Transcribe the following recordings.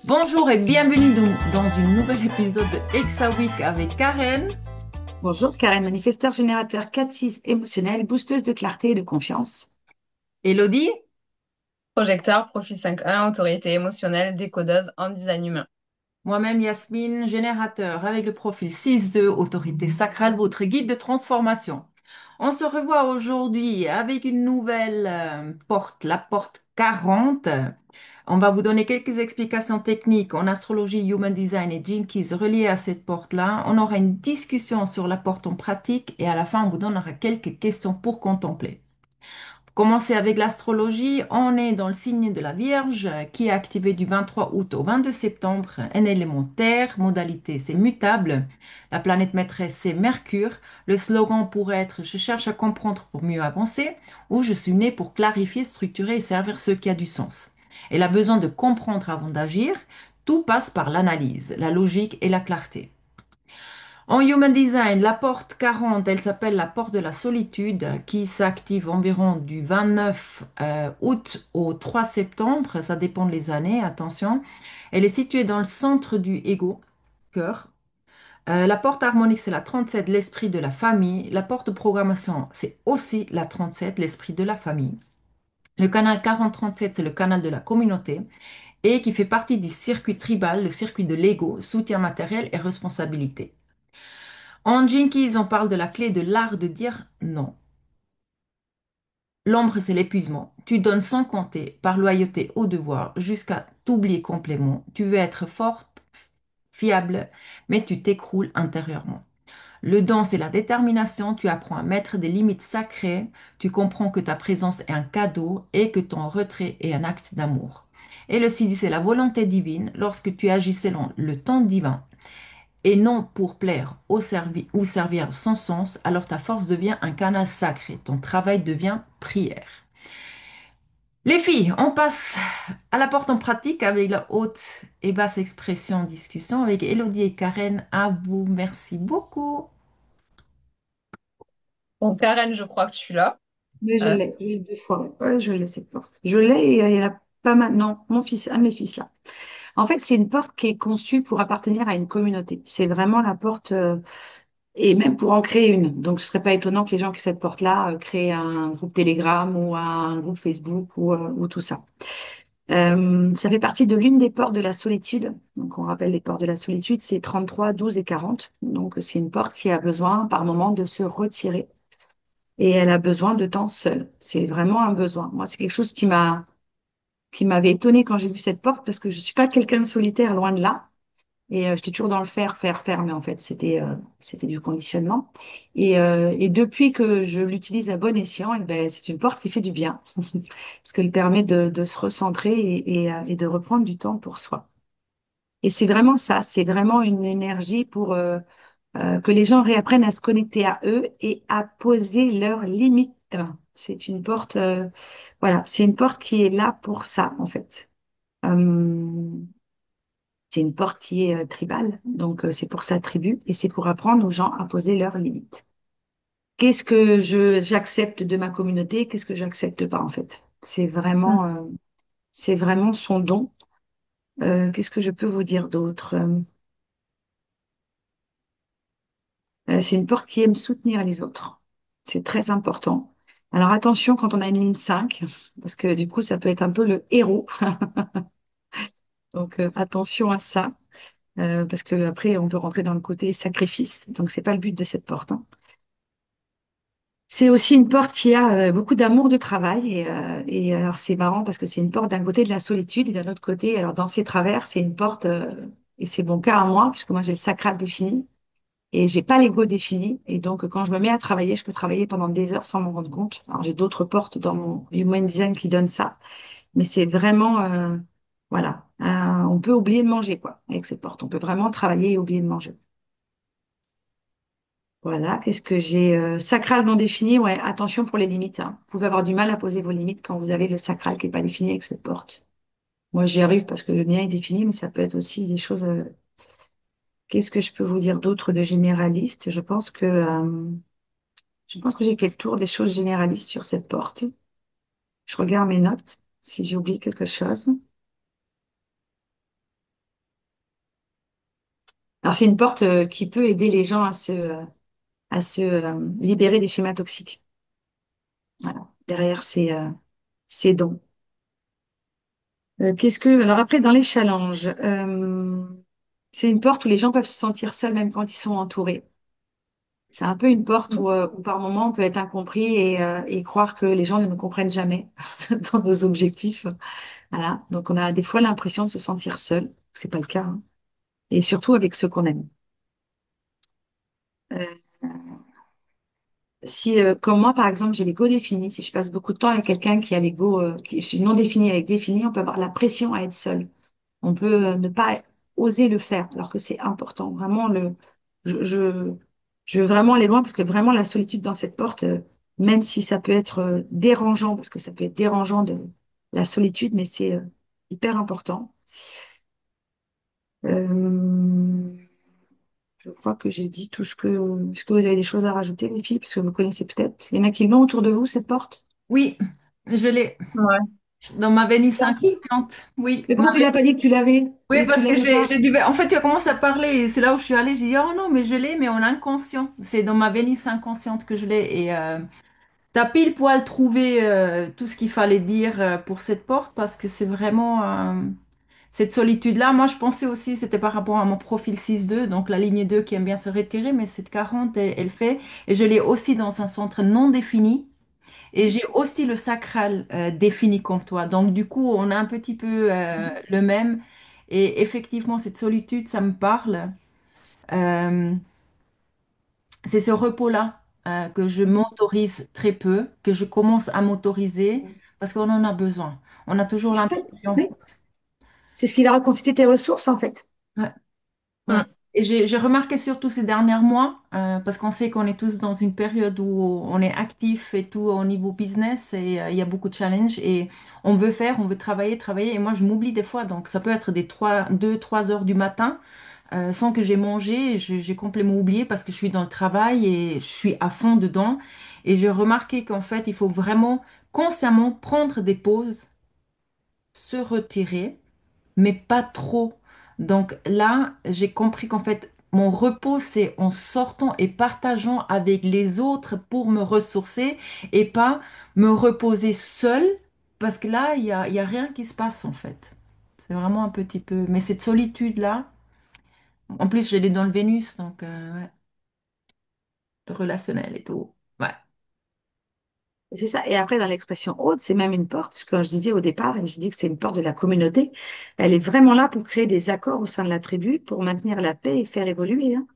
Bonjour et bienvenue dans une nouvelle épisode de Exa Week avec Karen. Bonjour, Karen, manifesteur générateur 4-6 émotionnel, boosteuse de clarté et de confiance. Elodie. Projecteur, profil 5.1, autorité émotionnelle, décodeuse en design humain. Moi-même Yasmine, générateur avec le profil 6-2, autorité sacrale, votre guide de transformation. On se revoit aujourd'hui avec une nouvelle porte, la porte 40. On va vous donner quelques explications techniques en astrologie, human design et Gene Keys reliées à cette porte-là. On aura une discussion sur la porte en pratique et à la fin, on vous donnera quelques questions pour contempler. Commencer avec l'astrologie, on est dans le signe de la Vierge qui est activé du 23 août au 22 septembre. Un élément terre, modalité c'est mutable. La planète maîtresse c'est Mercure. Le slogan pourrait être je cherche à comprendre pour mieux avancer ou je suis né pour clarifier, structurer et servir ce qui a du sens. Elle a besoin de comprendre avant d'agir. Tout passe par l'analyse, la logique et la clarté. En Human Design, la porte 40, elle s'appelle la porte de la solitude qui s'active environ du 29 août au 3 septembre, ça dépend des années, attention. Elle est située dans le centre du ego, cœur. La porte harmonique, c'est la 37, l'esprit de la famille. La porte de programmation, c'est aussi la 37, l'esprit de la famille. Le canal 4037, c'est le canal de la communauté et qui fait partie du circuit tribal, le circuit de l'ego, soutien matériel et responsabilité. En Jinkies, on parle de la clé de l'art de dire non. L'ombre, c'est l'épuisement. Tu donnes sans compter, par loyauté au devoir, jusqu'à t'oublier complètement. Tu veux être forte, fiable, mais tu t'écroules intérieurement. Le don, c'est la détermination. Tu apprends à mettre des limites sacrées. Tu comprends que ta présence est un cadeau et que ton retrait est un acte d'amour. Et le sidi, c'est la volonté divine. Lorsque tu agis selon le temps divin, et non pour plaire ou servir sans sens, alors ta force devient un canal sacré, ton travail devient prière. Les filles, on passe à la porte en pratique avec la haute et basse expression discussion avec Elodie et Karen. À vous, merci beaucoup. Bon, Karen, je crois que tu l'as. Mais Euh, je l'ai 2 fois. Ouais, je l'ai cette porte. Je l'ai et il y en a pas mal. Non, mon fils, un de mes fils là. En fait, c'est une porte qui est conçue pour appartenir à une communauté. C'est vraiment la porte, et même pour en créer une. Donc, ce serait pas étonnant que les gens qui aient cette porte-là créent un groupe Telegram ou un groupe Facebook ou tout ça. Ça fait partie de l'une des portes de la solitude. Donc, on rappelle les portes de la solitude, c'est 33, 12 et 40. Donc, c'est une porte qui a besoin par moment de se retirer et elle a besoin de temps seul. C'est vraiment un besoin. Moi, c'est quelque chose qui m'avait étonnée quand j'ai vu cette porte parce que je suis pas quelqu'un de solitaire, loin de là. Et j'étais toujours dans le faire, faire, faire, mais en fait, c'était du conditionnement. Et depuis que je l'utilise à bon escient, eh ben, c'est une porte qui fait du bien parce qu'elle permet de se recentrer et de reprendre du temps pour soi. Et c'est vraiment ça, c'est vraiment une énergie pour que les gens réapprennent à se connecter à eux et à poser leurs limites. C'est une porte, voilà, c'est une porte qui est là pour ça, en fait. Euh, c'est une porte qui est tribale, donc c'est pour sa tribu et c'est pour apprendre aux gens à poser leurs limites. Qu'est-ce que j'accepte de ma communauté, qu'est-ce que j'accepte pas, en fait. C'est vraiment son don. Qu'est-ce que je peux vous dire d'autre? C'est une porte qui aime soutenir les autres. C'est très important. Alors attention quand on a une ligne 5, parce que du coup, ça peut être un peu le héros. Donc attention à ça, parce que après, on peut rentrer dans le côté sacrifice. Donc, c'est pas le but de cette porte, hein. C'est aussi une porte qui a beaucoup d'amour de travail. Et alors, c'est marrant parce que c'est une porte d'un côté de la solitude et d'un autre côté, alors dans ses travers, c'est une porte, et c'est mon cas à moi, puisque moi, j'ai le sacral défini. Et j'ai pas l'ego défini. Et donc, quand je me mets à travailler, je peux travailler pendant des heures sans m'en rendre compte. Alors, j'ai d'autres portes dans mon Human Design qui donnent ça. Mais c'est vraiment, voilà, on peut oublier de manger, quoi, avec cette porte. On peut vraiment travailler et oublier de manger. Voilà, qu'est-ce que j'ai? Sacral non défini, ouais, attention pour les limites, hein. Vous pouvez avoir du mal à poser vos limites quand vous avez le sacral qui n'est pas défini avec cette porte. Moi, j'y arrive parce que le mien est défini, mais ça peut être aussi des choses. Qu'est-ce que je peux vous dire d'autre de généraliste? Je pense que j'ai fait le tour des choses généralistes sur cette porte. Je regarde mes notes si j'ai oublié quelque chose. Alors, c'est une porte qui peut aider les gens à se libérer des schémas toxiques. Voilà. Derrière ces dons. Alors après, dans les challenges, c'est une porte où les gens peuvent se sentir seuls même quand ils sont entourés. C'est un peu une porte où par moment on peut être incompris et croire que les gens ne nous comprennent jamais dans nos objectifs. Voilà. Donc on a des fois l'impression de se sentir seul. C'est pas le cas, hein. Et surtout avec ceux qu'on aime. Euh, Si, comme moi, par exemple, j'ai l'ego défini, si je passe beaucoup de temps avec quelqu'un qui a l'ego, qui je suis non défini avec défini, on peut avoir la pression à être seul. On peut ne pas oser le faire, alors que c'est important. Vraiment, je, je, je veux vraiment aller loin parce que vraiment la solitude dans cette porte, même si ça peut être dérangeant, parce que ça peut être dérangeant de la solitude, mais c'est hyper important. Euh, je crois que j'ai dit tout ce que... Est-ce que vous avez des choses à rajouter, les filles, parce que vous connaissez peut-être. Il y en a qui l'ont autour de vous, cette porte? Oui, je l'ai Ouais. dans ma Vénus Toi aussi? inconsciente. Oui, Mais pourquoi tu l'as pas dit que tu l'avais oui, ou que tu parce que l'avais pas? j'ai dû. En fait, tu as commencé à parler et c'est là où je suis allée. J'ai dit, oh non, mais je l'ai, mais en inconscient. C'est dans ma Vénus inconsciente que je l'ai. Et t'as pile poil trouvé tout ce qu'il fallait dire pour cette porte parce que c'est vraiment cette solitude-là. Moi, je pensais aussi, c'était par rapport à mon profil 6-2, donc la ligne 2 qui aime bien se retirer, mais cette 40, elle fait. Et je l'ai aussi dans un centre non défini. Et j'ai aussi le sacral défini comme toi. Donc, du coup, on a un petit peu le même. Et effectivement, cette solitude, ça me parle. Euh, c'est ce repos-là que je m'autorise très peu, que je commence à m'autoriser parce qu'on en a besoin. On a toujours Et en fait, l'impression. oui, c'est ce qui va reconstituer tes ressources, en fait. Ouais, ouais. Mm. Et j'ai remarqué surtout ces derniers mois, parce qu'on sait qu'on est tous dans une période où on est actif et tout au niveau business et il y a beaucoup de challenges et on veut faire, on veut travailler, travailler. Et moi, je m'oublie des fois. Donc, ça peut être des 2, 3 heures du matin sans que j'ai mangé. J'ai complètement oublié parce que je suis dans le travail et je suis à fond dedans. Et j'ai remarqué qu'en fait, il faut vraiment consciemment prendre des pauses, se retirer mais pas trop. Donc là, j'ai compris qu'en fait, mon repos, c'est en sortant et partageant avec les autres pour me ressourcer et pas me reposer seule, parce que là, il y a rien qui se passe en fait. C'est vraiment un petit peu... Mais cette solitude-là, en plus, je l'ai dans le Vénus, donc ouais, le relationnel et tout. Ouais. C'est ça. Et après, dans l'expression haute, c'est même une porte. Quand je disais au départ, et je dis que c'est une porte de la communauté, elle est vraiment là pour créer des accords au sein de la tribu, pour maintenir la paix et faire évoluer, hein.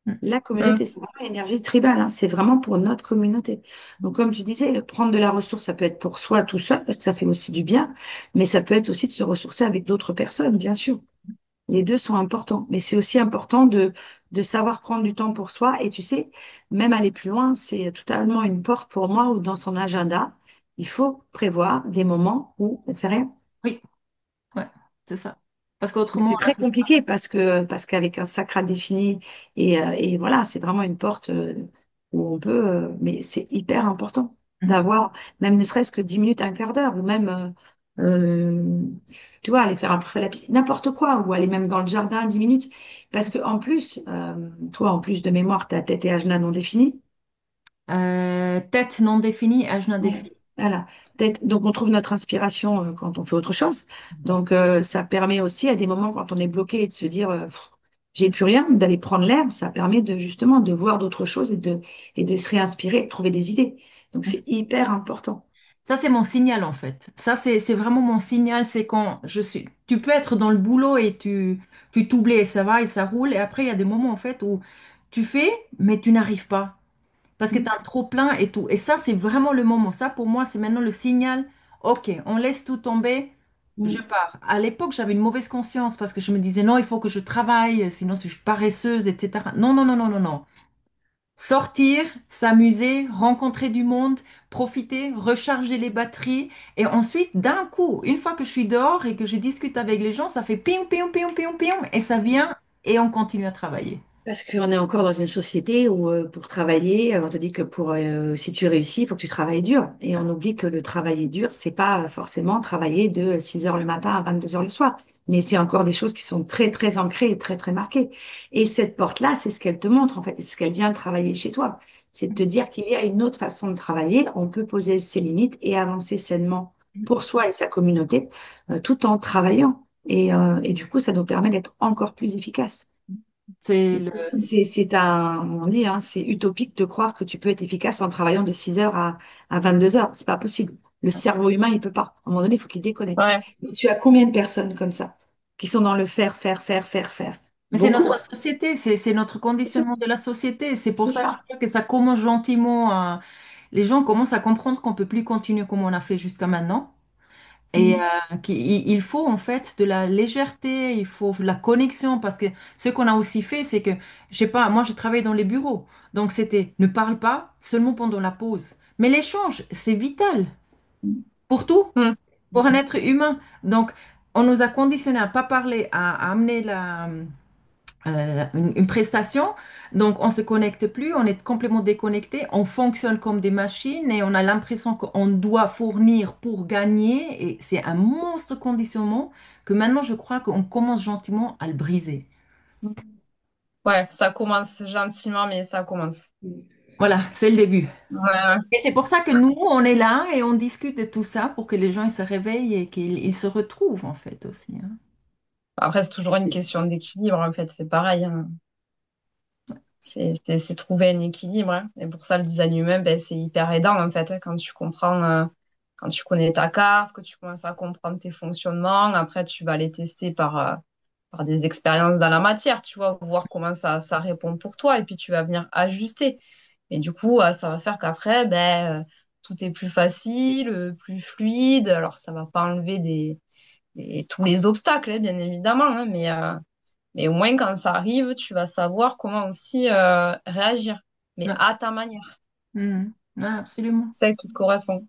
Mm. La communauté, Mm. c'est vraiment l'énergie tribale, hein. C'est vraiment pour notre communauté. Donc, comme tu disais, prendre de la ressource, ça peut être pour soi tout seul, parce que ça fait aussi du bien, mais ça peut être aussi de se ressourcer avec d'autres personnes, bien sûr. Les deux sont importants, mais c'est aussi important de savoir prendre du temps pour soi. Et tu sais, même aller plus loin, c'est totalement une porte pour moi où dans son agenda, il faut prévoir des moments où on fait rien. Oui, ouais, c'est ça. Parce Mais qu'autrement, c'est très compliqué parce qu'avec un sacral défini et voilà, c'est vraiment une porte où on peut, mais c'est hyper important d'avoir même ne serait-ce que 10 minutes, un quart d'heure, ou même tu vois, aller faire un peu à la piscine, n'importe quoi, ou aller même dans le jardin 10 minutes. Parce que en plus, toi, en plus de mémoire, ta tête et agenda non définis. tête non définie, âge non Ouais. défini. Voilà. Donc, on trouve notre inspiration quand on fait autre chose. Donc, ça permet aussi à des moments quand on est bloqué et de se dire, j'ai plus rien, d'aller prendre l'air. Ça permet de justement de voir d'autres choses et de se réinspirer, de trouver des idées. Donc, c'est hyper important. Ça, c'est mon signal en fait. Ça, c'est vraiment mon signal. C'est quand je suis. Tu peux être dans le boulot et tu t'oublies et ça va et ça roule. Et après, il y a des moments en fait où tu fais, mais tu n'arrives pas. Parce que tu as trop plein et tout. Et ça, c'est vraiment le moment. Ça, pour moi, c'est maintenant le signal. Ok, on laisse tout tomber. Je Mm. pars. À l'époque, j'avais une mauvaise conscience parce que je me disais non, il faut que je travaille, sinon je suis paresseuse, etc. Non, non, non, non, non, non. Sortir, s'amuser, rencontrer du monde, profiter, recharger les batteries. Et ensuite, d'un coup, une fois que je suis dehors et que je discute avec les gens, ça fait pium, pium, pium, pium, pium, et ça vient et on continue à travailler. Parce qu'on est encore dans une société où pour travailler, on te dit que pour si tu réussis, il faut que tu travailles dur. Et on oublie que le travailler dur, c'est pas forcément travailler de 6 heures le matin à 22 heures le soir. Mais c'est encore des choses qui sont très, très ancrées et très, très marquées. Et cette porte-là, c'est ce qu'elle te montre, en fait, c'est ce qu'elle vient travailler chez toi. C'est de te dire qu'il y a une autre façon de travailler, on peut poser ses limites et avancer sainement pour soi et sa communauté, tout en travaillant. Et du coup, ça nous permet d'être encore plus efficaces. C'est le, C'est un, on dit, hein, c'est utopique de croire que tu peux être efficace en travaillant de 6 heures à 22 heures. C'est pas possible. Le cerveau humain, il peut pas. À un moment donné, il faut qu'il déconnecte. Ouais. Mais tu as combien de personnes comme ça qui sont dans le faire, faire, faire, faire, faire? mais c'est Beaucoup. notre société, c'est notre C'est ça. conditionnement de la société. C'est pour C'est ça ça. que ça commence gentiment. Les gens commencent à comprendre qu'on peut plus continuer comme on a fait jusqu'à maintenant. Et Mm. qu'il faut en fait de la légèreté, il faut de la connexion, parce que ce qu'on a aussi fait, c'est que, je sais pas, moi je travaillais dans les bureaux, donc c'était ne parle pas seulement pendant la pause. Mais l'échange, c'est vital pour tout, Mm. pour un être humain. Donc on nous a conditionnés à pas parler, à amener une prestation. Donc, on se connecte plus, on est complètement déconnecté, on fonctionne comme des machines et on a l'impression qu'on doit fournir pour gagner. Et c'est un monstre conditionnement que maintenant, je crois qu'on commence gentiment à le briser. Ouais, ça commence gentiment, mais ça commence. Voilà, c'est le début. Ouais. Et c'est pour ça que nous, on est là et on discute de tout ça pour que les gens ils se réveillent et qu'ils se retrouvent en fait aussi, hein. Après, c'est toujours une question d'équilibre, en fait, c'est pareil, hein. C'est trouver un équilibre, hein. Et pour ça, le design humain, ben, c'est hyper aidant, en fait, hein, quand tu comprends, quand tu connais ta carte, que tu commences à comprendre tes fonctionnements. Après, tu vas les tester par des expériences dans la matière, tu vois, voir comment ça répond pour toi, et puis tu vas venir ajuster. Et du coup, ça va faire qu'après, ben, tout est plus facile, plus fluide. Alors, ça va pas enlever tous les obstacles, hein, bien évidemment, hein, mais au moins, quand ça arrive, tu vas savoir comment aussi réagir, mais Ouais. à ta manière, Mhm. Ouais, absolument. celle qui te correspond.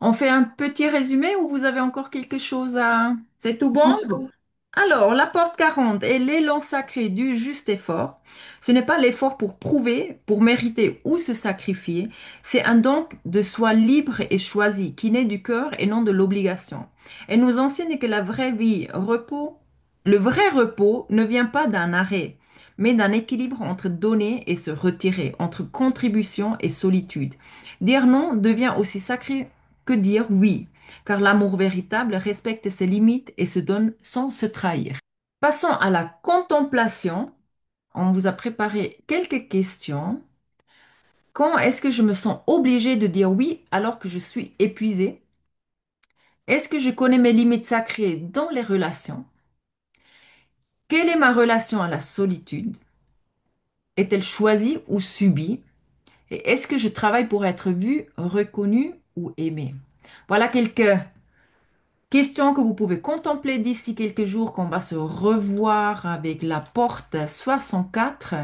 On fait un petit résumé ou vous avez encore quelque chose à... C'est tout bon? Non, c'est bon. Alors, la porte 40 est l'élan sacré du juste effort. Ce n'est pas l'effort pour prouver, pour mériter ou se sacrifier. C'est un don de soi libre et choisi qui naît du cœur et non de l'obligation. Elle nous enseigne que la vraie vie, repos, le vrai repos ne vient pas d'un arrêt, mais d'un équilibre entre donner et se retirer, entre contribution et solitude. Dire non devient aussi sacré que dire oui, car l'amour véritable respecte ses limites et se donne sans se trahir. Passons à la contemplation. On vous a préparé quelques questions. Quand est-ce que je me sens obligée de dire oui alors que je suis épuisée? Est-ce que je connais mes limites sacrées dans les relations? Quelle est ma relation à la solitude? Est-elle choisie ou subie? Et est-ce que je travaille pour être vue, reconnue ou aimée? Voilà quelques question que vous pouvez contempler d'ici quelques jours, qu'on va se revoir avec la porte 64.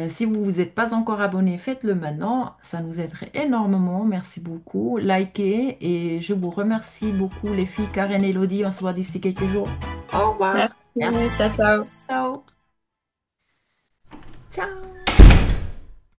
Si vous vous êtes pas encore abonné, faites-le maintenant. Ça nous aiderait énormément. Merci beaucoup. Likez et je vous remercie beaucoup les filles Karen et Elodie. On se voit d'ici quelques jours. Au revoir. Merci, Merci. ciao, ciao. Ciao. Ciao.